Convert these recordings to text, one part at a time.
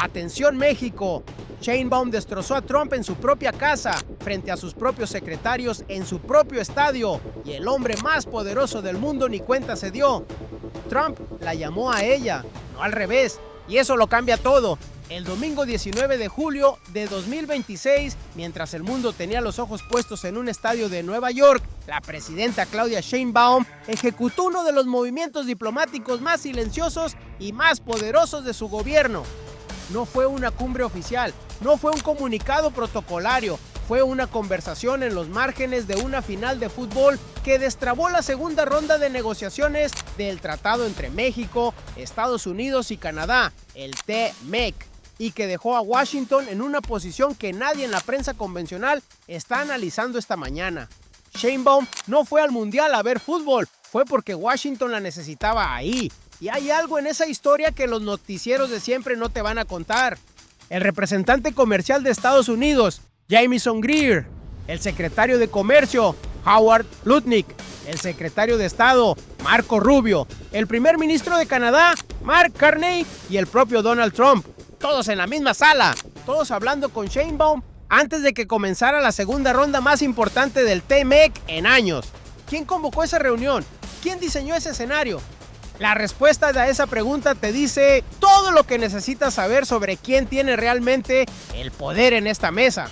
Atención México, Sheinbaum destrozó a Trump en su propia casa, frente a sus propios secretarios en su propio estadio, y el hombre más poderoso del mundo ni cuenta se dio. Trump la llamó a ella, no al revés, y eso lo cambia todo. El domingo 19 de julio de 2026, mientras el mundo tenía los ojos puestos en un estadio de Nueva York, la presidenta Claudia Sheinbaum ejecutó uno de los movimientos diplomáticos más silenciosos y más poderosos de su gobierno. No fue una cumbre oficial, no fue un comunicado protocolario, fue una conversación en los márgenes de una final de fútbol que destrabó la segunda ronda de negociaciones del tratado entre México, Estados Unidos y Canadá, el TMEC, y que dejó a Washington en una posición que nadie en la prensa convencional está analizando esta mañana. Sheinbaum no fue al Mundial a ver fútbol, fue porque Washington la necesitaba ahí. Y hay algo en esa historia que los noticieros de siempre no te van a contar. El representante comercial de Estados Unidos, Jamieson Greer, el secretario de Comercio, Howard Lutnick, el secretario de Estado, Marco Rubio, el primer ministro de Canadá, Mark Carney, y el propio Donald Trump. Todos en la misma sala, todos hablando con Sheinbaum antes de que comenzara la segunda ronda más importante del TMEC en años. ¿Quién convocó esa reunión? ¿Quién diseñó ese escenario? La respuesta a esa pregunta te dice todo lo que necesitas saber sobre quién tiene realmente el poder en esta mesa.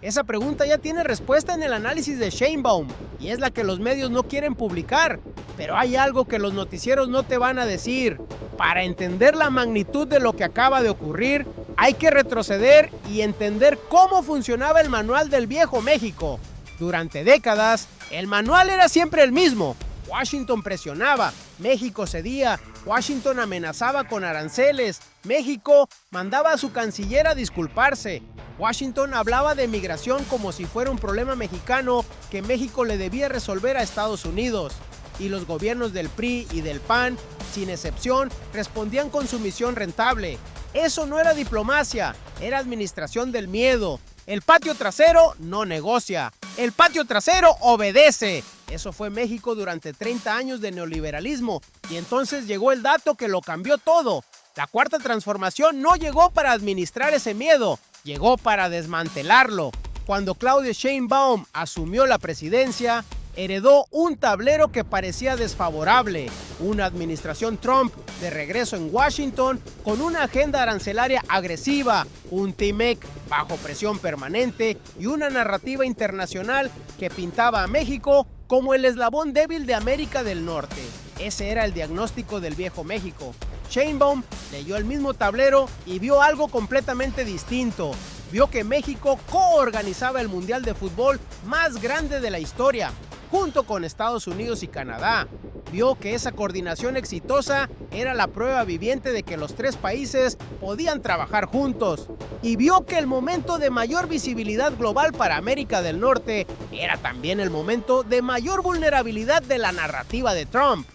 Esa pregunta ya tiene respuesta en el análisis de Sheinbaum y es la que los medios no quieren publicar. Pero hay algo que los noticieros no te van a decir. Para entender la magnitud de lo que acaba de ocurrir, hay que retroceder y entender cómo funcionaba el manual del viejo México. Durante décadas, el manual era siempre el mismo. Washington presionaba, México cedía, Washington amenazaba con aranceles, México mandaba a su canciller a disculparse. Washington hablaba de migración como si fuera un problema mexicano que México le debía resolver a Estados Unidos. Y los gobiernos del PRI y del PAN, sin excepción, respondían con sumisión rentable. Eso no era diplomacia, era administración del miedo. El patio trasero no negocia, el patio trasero obedece. Eso fue México durante 30 años de neoliberalismo y entonces llegó el dato que lo cambió todo. La cuarta transformación no llegó para administrar ese miedo, llegó para desmantelarlo. Cuando Claudia Sheinbaum asumió la presidencia, heredó un tablero que parecía desfavorable, una administración Trump de regreso en Washington con una agenda arancelaria agresiva, un TMEC bajo presión permanente y una narrativa internacional que pintaba a México como el eslabón débil de América del Norte. Ese era el diagnóstico del viejo México. Sheinbaum leyó el mismo tablero y vio algo completamente distinto. Vio que México coorganizaba el Mundial de Fútbol más grande de la historia, junto con Estados Unidos y Canadá. Vio que esa coordinación exitosa era la prueba viviente de que los tres países podían trabajar juntos. Y vio que el momento de mayor visibilidad global para América del Norte era también el momento de mayor vulnerabilidad de la narrativa de Trump.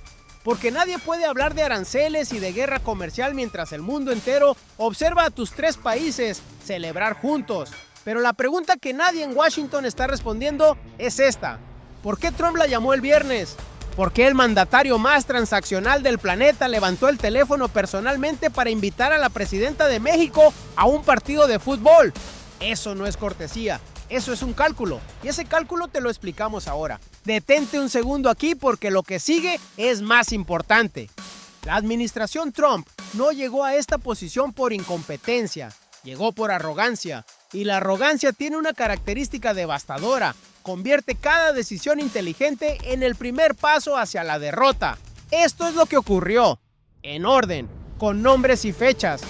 Porque nadie puede hablar de aranceles y de guerra comercial mientras el mundo entero observa a tus tres países celebrar juntos. Pero la pregunta que nadie en Washington está respondiendo es esta. ¿Por qué Trump la llamó el viernes? ¿Por qué el mandatario más transaccional del planeta levantó el teléfono personalmente para invitar a la presidenta de México a un partido de fútbol? Eso no es cortesía, eso es un cálculo. Y ese cálculo te lo explicamos ahora. Detente un segundo aquí porque lo que sigue es más importante. La administración Trump no llegó a esta posición por incompetencia, llegó por arrogancia. Y la arrogancia tiene una característica devastadora. Convierte cada decisión inteligente en el primer paso hacia la derrota. Esto es lo que ocurrió. En orden, con nombres y fechas.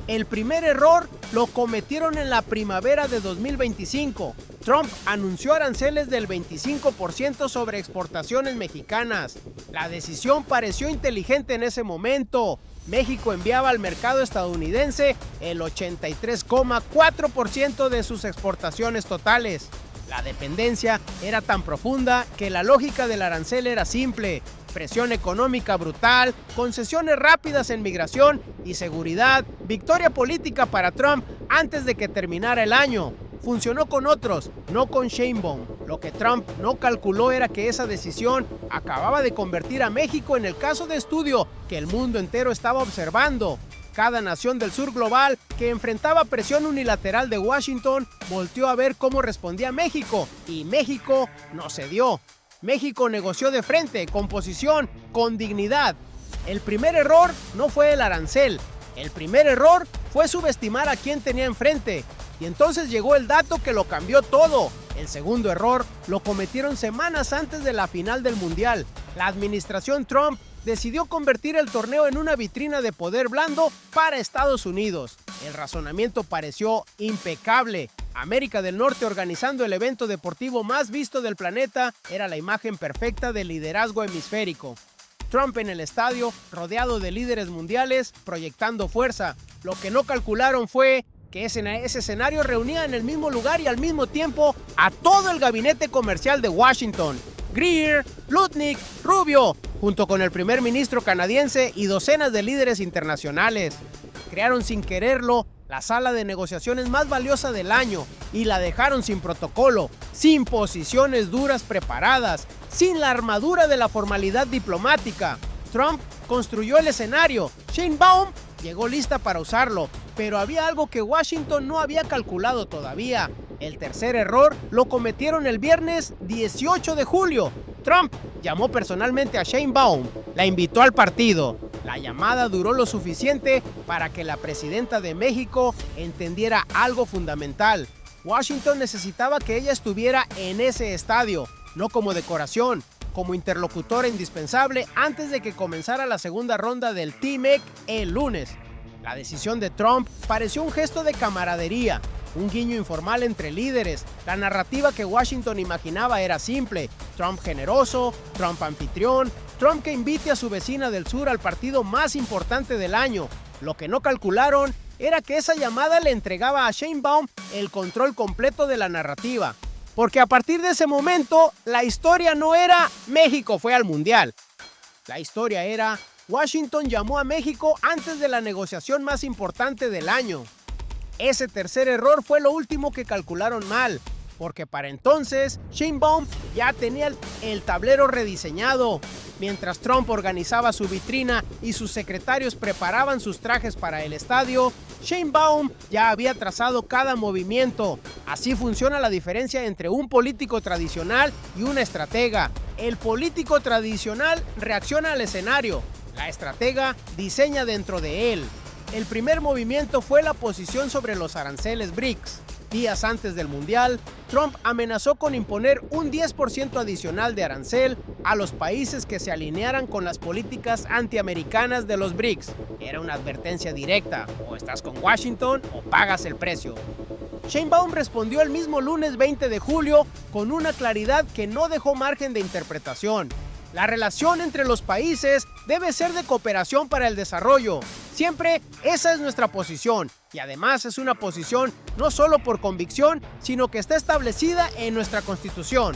El primer error lo cometieron en la primavera de 2025. Trump anunció aranceles del 25% sobre exportaciones mexicanas. La decisión pareció inteligente en ese momento. México enviaba al mercado estadounidense el 83,4% de sus exportaciones totales. La dependencia era tan profunda que la lógica del arancel era simple: presión económica brutal, concesiones rápidas en migración y seguridad, victoria política para Trump antes de que terminara el año. Funcionó con otros, no con Sheinbaum. Lo que Trump no calculó era que esa decisión acababa de convertir a México en el caso de estudio que el mundo entero estaba observando. Cada nación del sur global que enfrentaba presión unilateral de Washington volteó a ver cómo respondía México, y México no cedió. México negoció de frente, con posición, con dignidad. El primer error no fue el arancel. El primer error fue subestimar a quien tenía enfrente. Y entonces llegó el dato que lo cambió todo. El segundo error lo cometieron semanas antes de la final del Mundial. La administración Trump decidió convertir el torneo en una vitrina de poder blando para Estados Unidos. El razonamiento pareció impecable. América del Norte organizando el evento deportivo más visto del planeta era la imagen perfecta del liderazgo hemisférico. Trump en el estadio, rodeado de líderes mundiales, proyectando fuerza. Lo que no calcularon fue que ese escenario reunía en el mismo lugar y al mismo tiempo a todo el gabinete comercial de Washington. Greer, Lutnick, Rubio, junto con el primer ministro canadiense y docenas de líderes internacionales. Crearon sin quererlo la sala de negociaciones más valiosa del año y la dejaron sin protocolo, sin posiciones duras preparadas, sin la armadura de la formalidad diplomática. Trump construyó el escenario. Sheinbaum llegó lista para usarlo, pero había algo que Washington no había calculado todavía. El tercer error lo cometieron el viernes 18 de julio. Trump llamó personalmente a Sheinbaum, la invitó al partido. La llamada duró lo suficiente para que la presidenta de México entendiera algo fundamental. Washington necesitaba que ella estuviera en ese estadio, no como decoración, como interlocutora indispensable antes de que comenzara la segunda ronda del TMEC el lunes. La decisión de Trump pareció un gesto de camaradería, un guiño informal entre líderes. La narrativa que Washington imaginaba era simple: Trump generoso, Trump anfitrión, Trump que invite a su vecina del sur al partido más importante del año. Lo que no calcularon era que esa llamada le entregaba a Sheinbaum el control completo de la narrativa. Porque a partir de ese momento, la historia no era México fue al Mundial. La historia era Washington llamó a México antes de la negociación más importante del año. Ese tercer error fue lo último que calcularon mal, porque para entonces Sheinbaum ya tenía el tablero rediseñado. Mientras Trump organizaba su vitrina y sus secretarios preparaban sus trajes para el estadio, Sheinbaum ya había trazado cada movimiento. Así funciona la diferencia entre un político tradicional y una estratega. El político tradicional reacciona al escenario, la estratega diseña dentro de él. El primer movimiento fue la posición sobre los aranceles BRICS. Días antes del Mundial, Trump amenazó con imponer un 10% adicional de arancel a los países que se alinearan con las políticas antiamericanas de los BRICS. Era una advertencia directa: o estás con Washington o pagas el precio. Sheinbaum respondió el mismo lunes 20 de julio con una claridad que no dejó margen de interpretación. La relación entre los países debe ser de cooperación para el desarrollo. Siempre esa es nuestra posición, y además es una posición no solo por convicción, sino que está establecida en nuestra Constitución.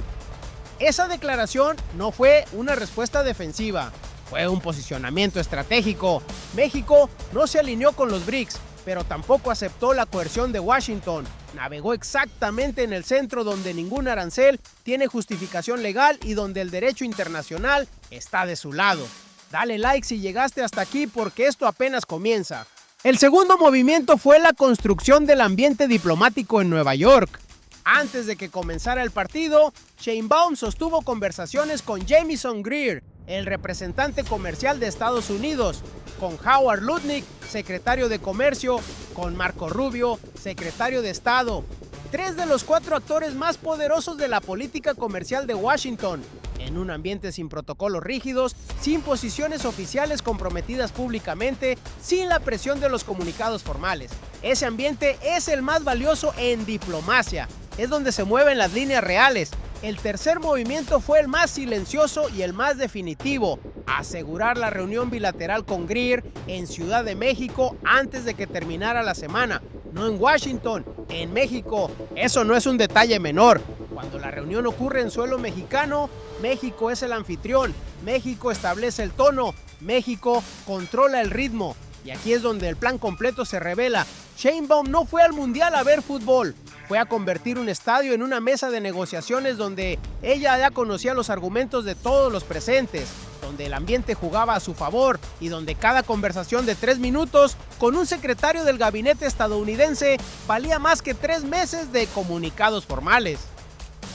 Esa declaración no fue una respuesta defensiva, fue un posicionamiento estratégico. México no se alineó con los BRICS, pero tampoco aceptó la coerción de Washington. Navegó exactamente en el centro donde ningún arancel tiene justificación legal y donde el derecho internacional está de su lado. Dale like si llegaste hasta aquí, porque esto apenas comienza. El segundo movimiento fue la construcción del ambiente diplomático en Nueva York. Antes de que comenzara el partido, Sheinbaum sostuvo conversaciones con Jamieson Greer, el representante comercial de Estados Unidos, con Howard Lutnick, secretario de Comercio, con Marco Rubio, secretario de Estado. 3 de los 4 actores más poderosos de la política comercial de Washington, en un ambiente sin protocolos rígidos, sin posiciones oficiales comprometidas públicamente, sin la presión de los comunicados formales. Ese ambiente es el más valioso en diplomacia, es donde se mueven las líneas reales. El tercer movimiento fue el más silencioso y el más definitivo: asegurar la reunión bilateral con Greer en Ciudad de México antes de que terminara la semana. No en Washington, en México. Eso no es un detalle menor. Cuando la reunión ocurre en suelo mexicano, México es el anfitrión, México establece el tono, México controla el ritmo. Y aquí es donde el plan completo se revela. Sheinbaum no fue al Mundial a ver fútbol, fue a convertir un estadio en una mesa de negociaciones donde ella ya conocía los argumentos de todos los presentes, donde el ambiente jugaba a su favor y donde cada conversación de 3 minutos con un secretario del gabinete estadounidense valía más que 3 meses de comunicados formales.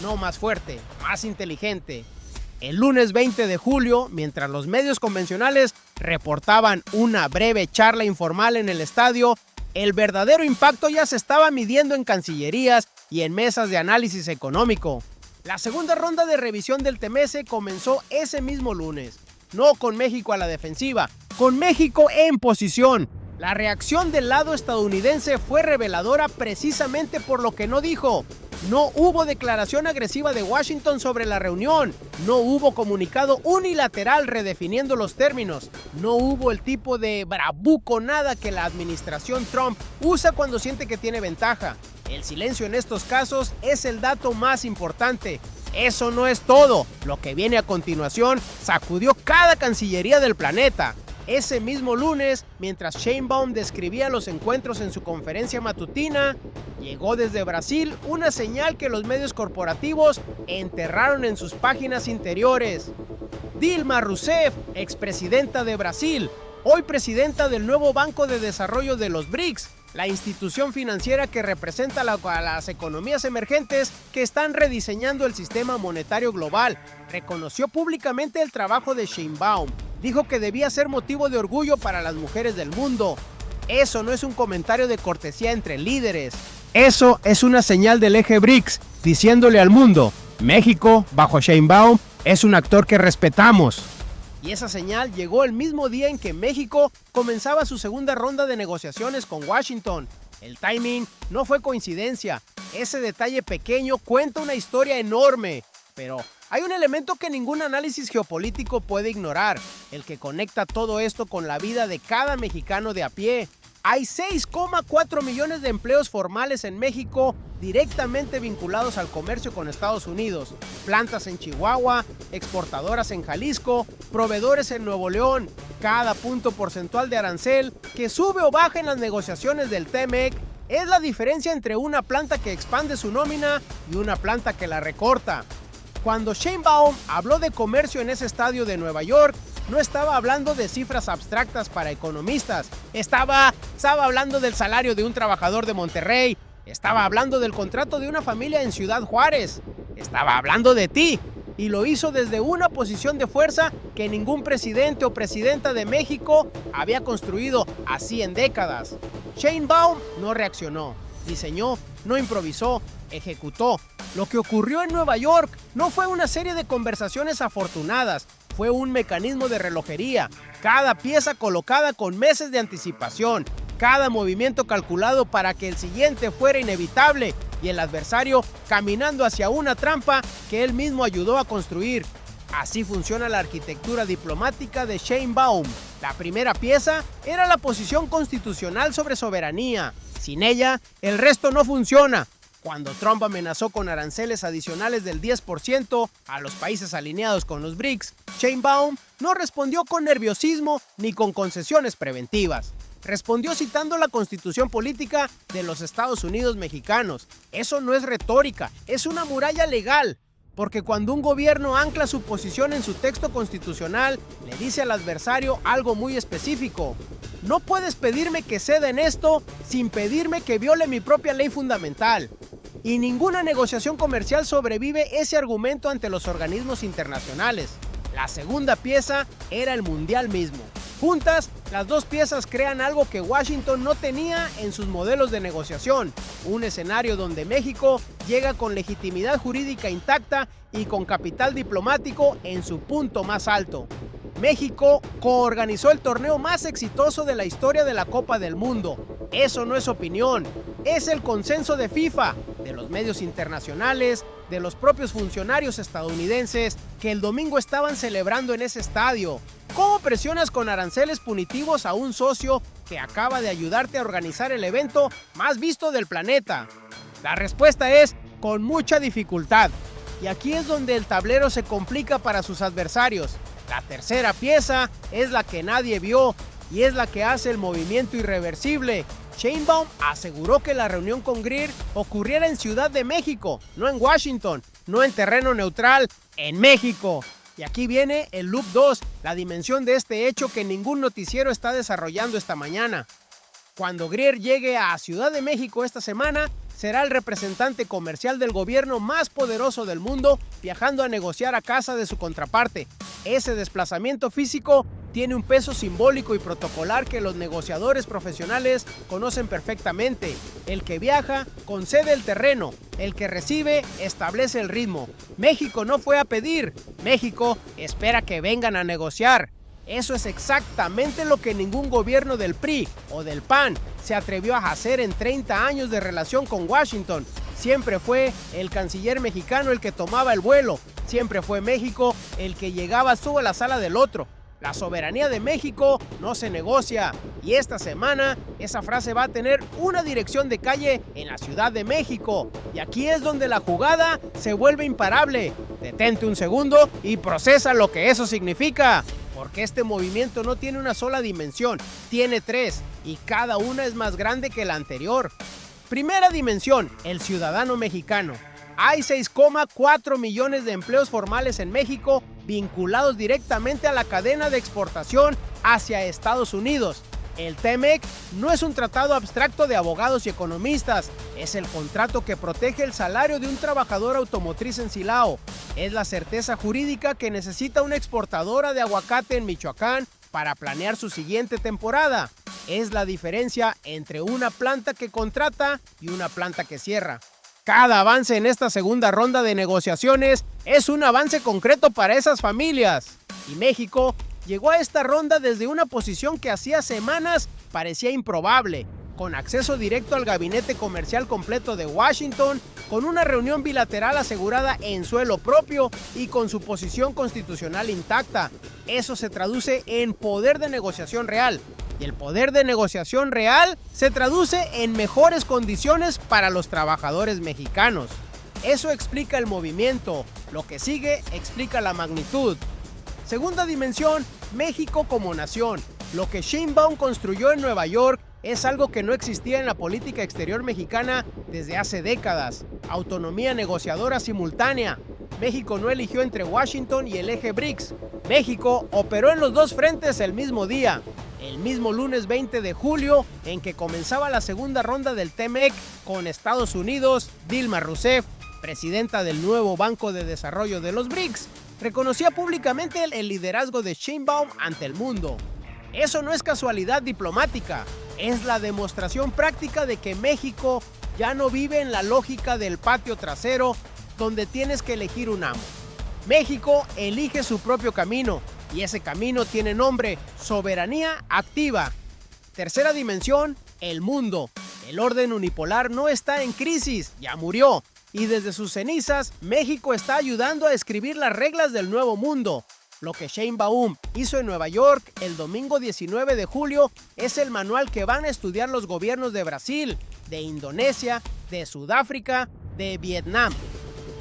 No más fuerte, más inteligente. El lunes 20 de julio, mientras los medios convencionales reportaban una breve charla informal en el estadio, el verdadero impacto ya se estaba midiendo en cancillerías y en mesas de análisis económico. La segunda ronda de revisión del TMS comenzó ese mismo lunes, no con México a la defensiva, con México en posición. La reacción del lado estadounidense fue reveladora precisamente por lo que no dijo. No hubo declaración agresiva de Washington sobre la reunión, no hubo comunicado unilateral redefiniendo los términos, no hubo el tipo de bravuconada que la administración Trump usa cuando siente que tiene ventaja. El silencio en estos casos es el dato más importante. Eso no es todo. Lo que viene a continuación sacudió cada cancillería del planeta. Ese mismo lunes, mientras Sheinbaum describía los encuentros en su conferencia matutina, llegó desde Brasil una señal que los medios corporativos enterraron en sus páginas interiores. Dilma Rousseff, expresidenta de Brasil, hoy presidenta del nuevo Banco de Desarrollo de los BRICS, la institución financiera que representa a las economías emergentes que están rediseñando el sistema monetario global, reconoció públicamente el trabajo de Sheinbaum. Dijo que debía ser motivo de orgullo para las mujeres del mundo. Eso no es un comentario de cortesía entre líderes. Eso es una señal del eje BRICS, diciéndole al mundo, México, bajo Sheinbaum, es un actor que respetamos. Y esa señal llegó el mismo día en que México comenzaba su segunda ronda de negociaciones con Washington. El timing no fue coincidencia. Ese detalle pequeño cuenta una historia enorme. Pero hay un elemento que ningún análisis geopolítico puede ignorar, el que conecta todo esto con la vida de cada mexicano de a pie. Hay 6,4 millones de empleos formales en México directamente vinculados al comercio con Estados Unidos. Plantas en Chihuahua, exportadoras en Jalisco, proveedores en Nuevo León. Cada punto porcentual de arancel que sube o baja en las negociaciones del TMEC es la diferencia entre una planta que expande su nómina y una planta que la recorta. Cuando Sheinbaum habló de comercio en ese estadio de Nueva York, no estaba hablando de cifras abstractas para economistas. Estaba hablando del salario de un trabajador de Monterrey. Estaba hablando del contrato de una familia en Ciudad Juárez. Estaba hablando de ti. Y lo hizo desde una posición de fuerza que ningún presidente o presidenta de México había construido así en décadas. Sheinbaum no reaccionó, diseñó, no improvisó, ejecutó. Lo que ocurrió en Nueva York no fue una serie de conversaciones afortunadas, fue un mecanismo de relojería, cada pieza colocada con meses de anticipación, cada movimiento calculado para que el siguiente fuera inevitable y el adversario caminando hacia una trampa que él mismo ayudó a construir. Así funciona la arquitectura diplomática de Sheinbaum. La primera pieza era la posición constitucional sobre soberanía. Sin ella, el resto no funciona. Cuando Trump amenazó con aranceles adicionales del 10% a los países alineados con los BRICS, Sheinbaum no respondió con nerviosismo ni con concesiones preventivas. Respondió citando la Constitución Política de los Estados Unidos mexicanos. Eso no es retórica, es una muralla legal. Porque cuando un gobierno ancla su posición en su texto constitucional, le dice al adversario algo muy específico. No puedes pedirme que ceda en esto sin pedirme que viole mi propia ley fundamental. Y ninguna negociación comercial sobrevive ese argumento ante los organismos internacionales. La segunda pieza era el mundial mismo. Juntas, las dos piezas crean algo que Washington no tenía en sus modelos de negociación, un escenario donde México llega con legitimidad jurídica intacta y con capital diplomático en su punto más alto. México coorganizó el torneo más exitoso de la historia de la Copa del Mundo. Eso no es opinión, es el consenso de FIFA, de los medios internacionales, de los propios funcionarios estadounidenses que el domingo estaban celebrando en ese estadio. ¿Cómo presionas con aranceles punitivos a un socio que acaba de ayudarte a organizar el evento más visto del planeta? La respuesta es con mucha dificultad. Y aquí es donde el tablero se complica para sus adversarios. La tercera pieza es la que nadie vio y es la que hace el movimiento irreversible. Sheinbaum aseguró que la reunión con Greer ocurriera en Ciudad de México, no en Washington, no en terreno neutral, en México. Y aquí viene el loop 2, la dimensión de este hecho que ningún noticiero está desarrollando esta mañana. Cuando Grier llegue a Ciudad de México esta semana, será el representante comercial del gobierno más poderoso del mundo viajando a negociar a casa de su contraparte. Ese desplazamiento físico tiene un peso simbólico y protocolar que los negociadores profesionales conocen perfectamente. El que viaja concede el terreno, el que recibe establece el ritmo. México no fue a pedir, México espera que vengan a negociar. Eso es exactamente lo que ningún gobierno del PRI o del PAN se atrevió a hacer en 30 años de relación con Washington. Siempre fue el canciller mexicano el que tomaba el vuelo. Siempre fue México el que llegaba a la sala del otro. La soberanía de México no se negocia. Y esta semana esa frase va a tener una dirección de calle en la Ciudad de México. Y aquí es donde la jugada se vuelve imparable. Detente un segundo y procesa lo que eso significa. Porque este movimiento no tiene una sola dimensión, tiene tres, y cada una es más grande que la anterior. Primera dimensión, el ciudadano mexicano. Hay 6,4 millones de empleos formales en México vinculados directamente a la cadena de exportación hacia Estados Unidos. El TEMEC no es un tratado abstracto de abogados y economistas, es el contrato que protege el salario de un trabajador automotriz en Silao. Es la certeza jurídica que necesita una exportadora de aguacate en Michoacán para planear su siguiente temporada. Es la diferencia entre una planta que contrata y una planta que cierra. Cada avance en esta segunda ronda de negociaciones es un avance concreto para esas familias. Y México llegó a esta ronda desde una posición que hacía semanas parecía improbable, con acceso directo al gabinete comercial completo de Washington, con una reunión bilateral asegurada en suelo propio y con su posición constitucional intacta. Eso se traduce en poder de negociación real. Y el poder de negociación real se traduce en mejores condiciones para los trabajadores mexicanos. Eso explica el movimiento. Lo que sigue explica la magnitud. Segunda dimensión, México como nación. Lo que Sheinbaum construyó en Nueva York es algo que no existía en la política exterior mexicana desde hace décadas. Autonomía negociadora simultánea. México no eligió entre Washington y el eje BRICS. México operó en los dos frentes el mismo día. El mismo lunes 20 de julio, en que comenzaba la segunda ronda del TEMEC con Estados Unidos, Dilma Rousseff, presidenta del nuevo Banco de Desarrollo de los BRICS, reconocía públicamente el liderazgo de Sheinbaum ante el mundo. Eso no es casualidad diplomática, es la demostración práctica de que México ya no vive en la lógica del patio trasero donde tienes que elegir un amo. México elige su propio camino y ese camino tiene nombre: soberanía activa. Tercera dimensión, el mundo. El orden unipolar no está en crisis, ya murió. Y desde sus cenizas, México está ayudando a escribir las reglas del nuevo mundo. Lo que Sheinbaum hizo en Nueva York el domingo 19 de julio es el manual que van a estudiar los gobiernos de Brasil, de Indonesia, de Sudáfrica, de Vietnam.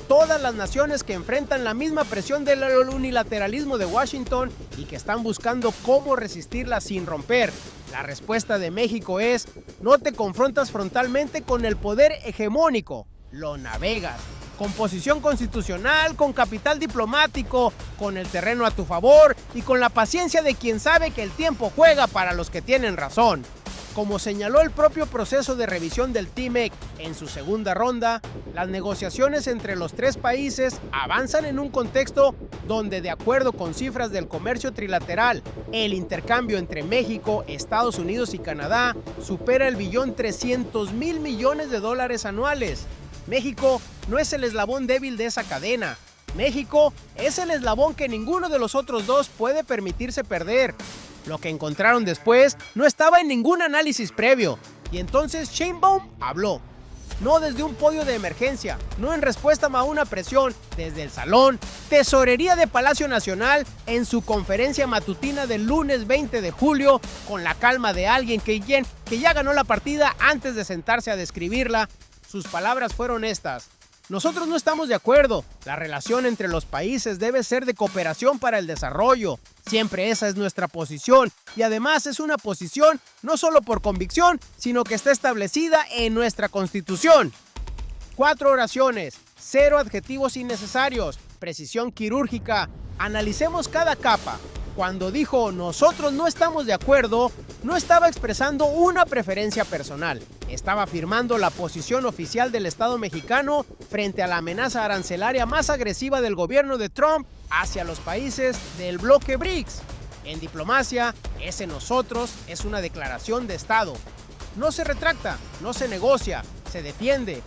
Todas las naciones que enfrentan la misma presión del unilateralismo de Washington y que están buscando cómo resistirla sin romper. La respuesta de México es: no te confrontas frontalmente con el poder hegemónico, lo navegas. Con posición constitucional, con capital diplomático, con el terreno a tu favor y con la paciencia de quien sabe que el tiempo juega para los que tienen razón. Como señaló el propio proceso de revisión del TEMEC en su segunda ronda, las negociaciones entre los tres países avanzan en un contexto donde, de acuerdo con cifras del comercio trilateral, el intercambio entre México, Estados Unidos y Canadá supera el $1.3 billón anuales. México no es el eslabón débil de esa cadena. México es el eslabón que ninguno de los otros dos puede permitirse perder. Lo que encontraron después no estaba en ningún análisis previo, y entonces Sheinbaum habló. No desde un podio de emergencia, no en respuesta a una presión, desde el salón, tesorería de Palacio Nacional, en su conferencia matutina del lunes 20 de julio, con la calma de alguien que ya ganó la partida antes de sentarse a describirla. Sus palabras fueron estas: nosotros no estamos de acuerdo. La relación entre los países debe ser de cooperación para el desarrollo. Siempre esa es nuestra posición. Y además es una posición no solo por convicción, sino que está establecida en nuestra Constitución. 4 oraciones, 0 adjetivos innecesarios, precisión quirúrgica. Analicemos cada capa. Cuando dijo nosotros no estamos de acuerdo, no estaba expresando una preferencia personal. Estaba afirmando la posición oficial del Estado mexicano frente a la amenaza arancelaria más agresiva del gobierno de Trump hacia los países del bloque BRICS. En diplomacia, ese nosotros es una declaración de Estado. No se retracta, no se negocia, se defiende.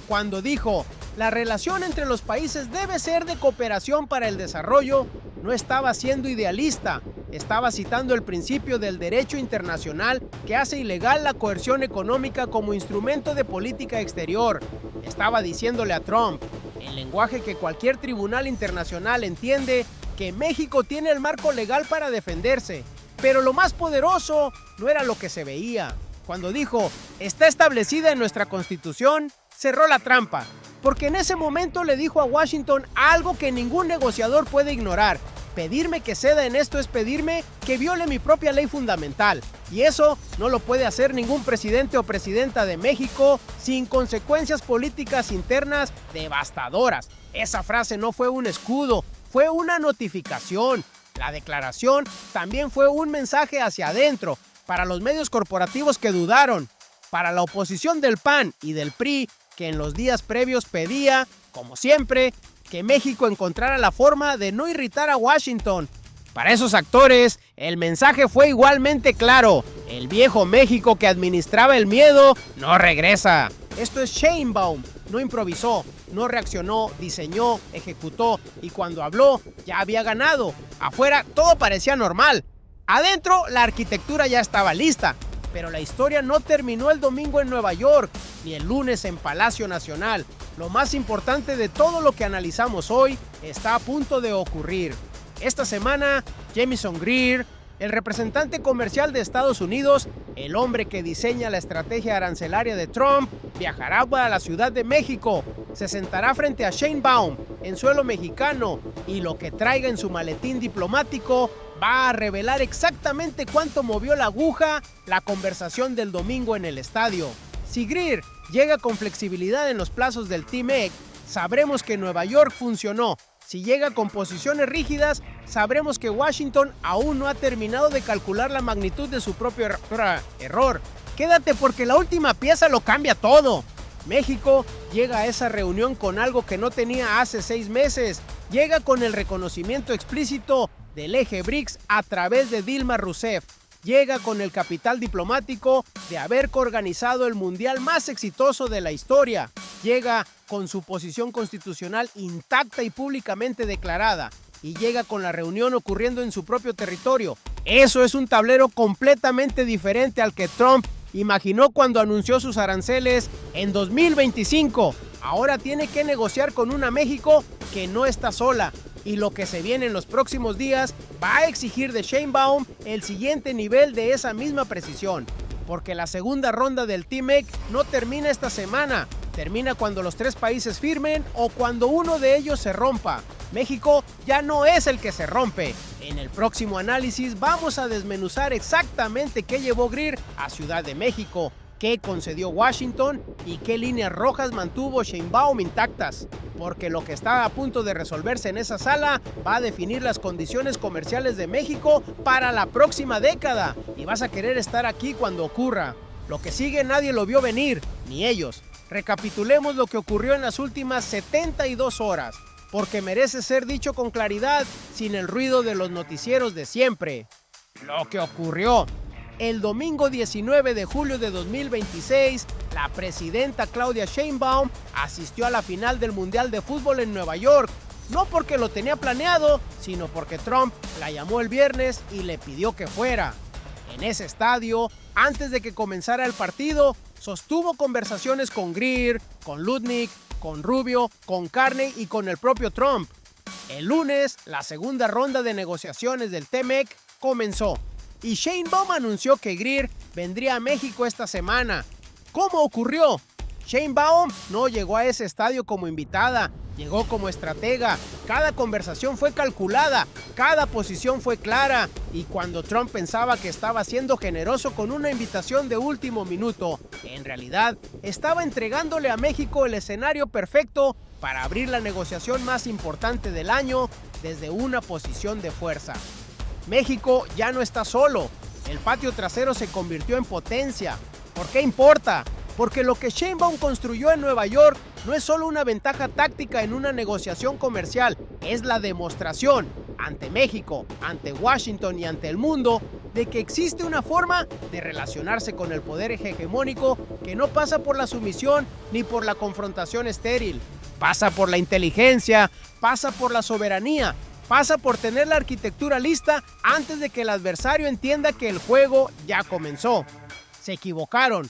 Cuando dijo la relación entre los países debe ser de cooperación para el desarrollo, no estaba siendo idealista, estaba citando el principio del derecho internacional que hace ilegal la coerción económica como instrumento de política exterior. Estaba diciéndole a Trump, en lenguaje que cualquier tribunal internacional entiende, que México tiene el marco legal para defenderse, pero lo más poderoso no era lo que se veía. Cuando dijo, está establecida en nuestra Constitución, cerró la trampa, porque en ese momento le dijo a Washington algo que ningún negociador puede ignorar. Pedirme que ceda en esto es pedirme que viole mi propia ley fundamental, y eso no lo puede hacer ningún presidente o presidenta de México sin consecuencias políticas internas devastadoras. Esa frase no fue un escudo, fue una notificación. La declaración también fue un mensaje hacia adentro, para los medios corporativos que dudaron, para la oposición del PAN y del PRI, que en los días previos pedía, como siempre, que México encontrara la forma de no irritar a Washington. Para esos actores, el mensaje fue igualmente claro. El viejo México que administraba el miedo no regresa. Esto es Sheinbaum. No improvisó, no reaccionó, diseñó, ejecutó y cuando habló ya había ganado. Afuera todo parecía normal. Adentro la arquitectura ya estaba lista. Pero la historia no terminó el domingo en Nueva York, ni el lunes en Palacio Nacional. Lo más importante de todo lo que analizamos hoy está a punto de ocurrir. Esta semana, Jamieson Greer, el representante comercial de Estados Unidos, el hombre que diseña la estrategia arancelaria de Trump, viajará para la Ciudad de México, se sentará frente a Sheinbaum en suelo mexicano y lo que traiga en su maletín diplomático va a revelar exactamente cuánto movió la aguja la conversación del domingo en el estadio. Si Greer llega con flexibilidad en los plazos del TMEC, sabremos que Nueva York funcionó. Si llega con posiciones rígidas, sabremos que Washington aún no ha terminado de calcular la magnitud de su propio error. Quédate porque la última pieza lo cambia todo. México llega a esa reunión con algo que no tenía hace 6 meses. Llega con el reconocimiento explícito del eje BRICS a través de Dilma Rousseff. Llega con el capital diplomático de haber coorganizado el mundial más exitoso de la historia. Llega con su posición constitucional intacta y públicamente declarada. Y llega con la reunión ocurriendo en su propio territorio. Eso es un tablero completamente diferente al que Trump imaginó cuando anunció sus aranceles en 2025. Ahora tiene que negociar con una México que no está sola. Y lo que se viene en los próximos días va a exigir de Sheinbaum el siguiente nivel de esa misma precisión. Porque la segunda ronda del TMEC no termina esta semana. Termina cuando los 3 países firmen o cuando uno de ellos se rompa. México ya no es el que se rompe. En el próximo análisis vamos a desmenuzar exactamente qué llevó Greer a Ciudad de México, qué concedió Washington y qué líneas rojas mantuvo Sheinbaum intactas. Porque lo que está a punto de resolverse en esa sala va a definir las condiciones comerciales de México para la próxima década. Y vas a querer estar aquí cuando ocurra. Lo que sigue nadie lo vio venir, ni ellos. Recapitulemos lo que ocurrió en las últimas 72 horas, porque merece ser dicho con claridad, sin el ruido de los noticieros de siempre. Lo que ocurrió. El domingo 19 de julio de 2026, la presidenta Claudia Sheinbaum asistió a la final del Mundial de Fútbol en Nueva York, no porque lo tenía planeado, sino porque Trump la llamó el viernes y le pidió que fuera. En ese estadio, antes de que comenzara el partido, sostuvo conversaciones con Greer, con Lutnick, con Rubio, con Carney y con el propio Trump. El lunes, la segunda ronda de negociaciones del TMEC comenzó. Y Sheinbaum anunció que Greer vendría a México esta semana. ¿Cómo ocurrió? Sheinbaum no llegó a ese estadio como invitada, llegó como estratega. Cada conversación fue calculada, cada posición fue clara. Y cuando Trump pensaba que estaba siendo generoso con una invitación de último minuto, en realidad estaba entregándole a México el escenario perfecto para abrir la negociación más importante del año desde una posición de fuerza. México ya no está solo. El patio trasero se convirtió en potencia. ¿Por qué importa? Porque lo que Sheinbaum construyó en Nueva York no es solo una ventaja táctica en una negociación comercial, es la demostración ante México, ante Washington y ante el mundo de que existe una forma de relacionarse con el poder hegemónico que no pasa por la sumisión ni por la confrontación estéril. Pasa por la inteligencia, pasa por la soberanía, pasa por tener la arquitectura lista antes de que el adversario entienda que el juego ya comenzó. Se equivocaron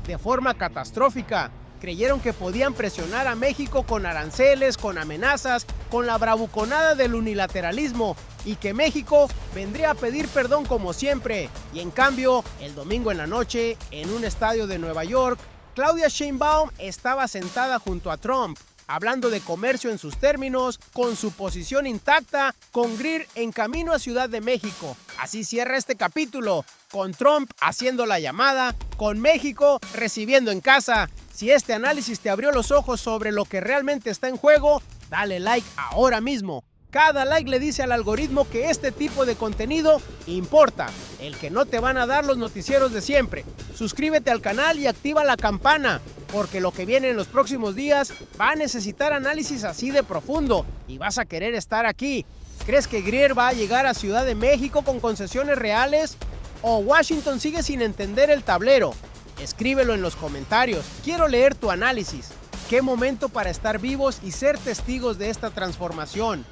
de forma catastrófica. Creyeron que podían presionar a México con aranceles, con amenazas, con la bravuconada del unilateralismo y que México vendría a pedir perdón como siempre. Y en cambio, el domingo en la noche, en un estadio de Nueva York, Claudia Sheinbaum estaba sentada junto a Trump, hablando de comercio en sus términos, con su posición intacta, con Greer en camino a Ciudad de México. Así cierra este capítulo, con Trump haciendo la llamada, con México recibiendo en casa. Si este análisis te abrió los ojos sobre lo que realmente está en juego, dale like ahora mismo. Cada like le dice al algoritmo que este tipo de contenido importa, el que no te van a dar los noticieros de siempre. Suscríbete al canal y activa la campana, porque lo que viene en los próximos días va a necesitar análisis así de profundo y vas a querer estar aquí. ¿Crees que Greer va a llegar a Ciudad de México con concesiones reales? ¿O Washington sigue sin entender el tablero? Escríbelo en los comentarios. Quiero leer tu análisis. ¿Qué momento para estar vivos y ser testigos de esta transformación?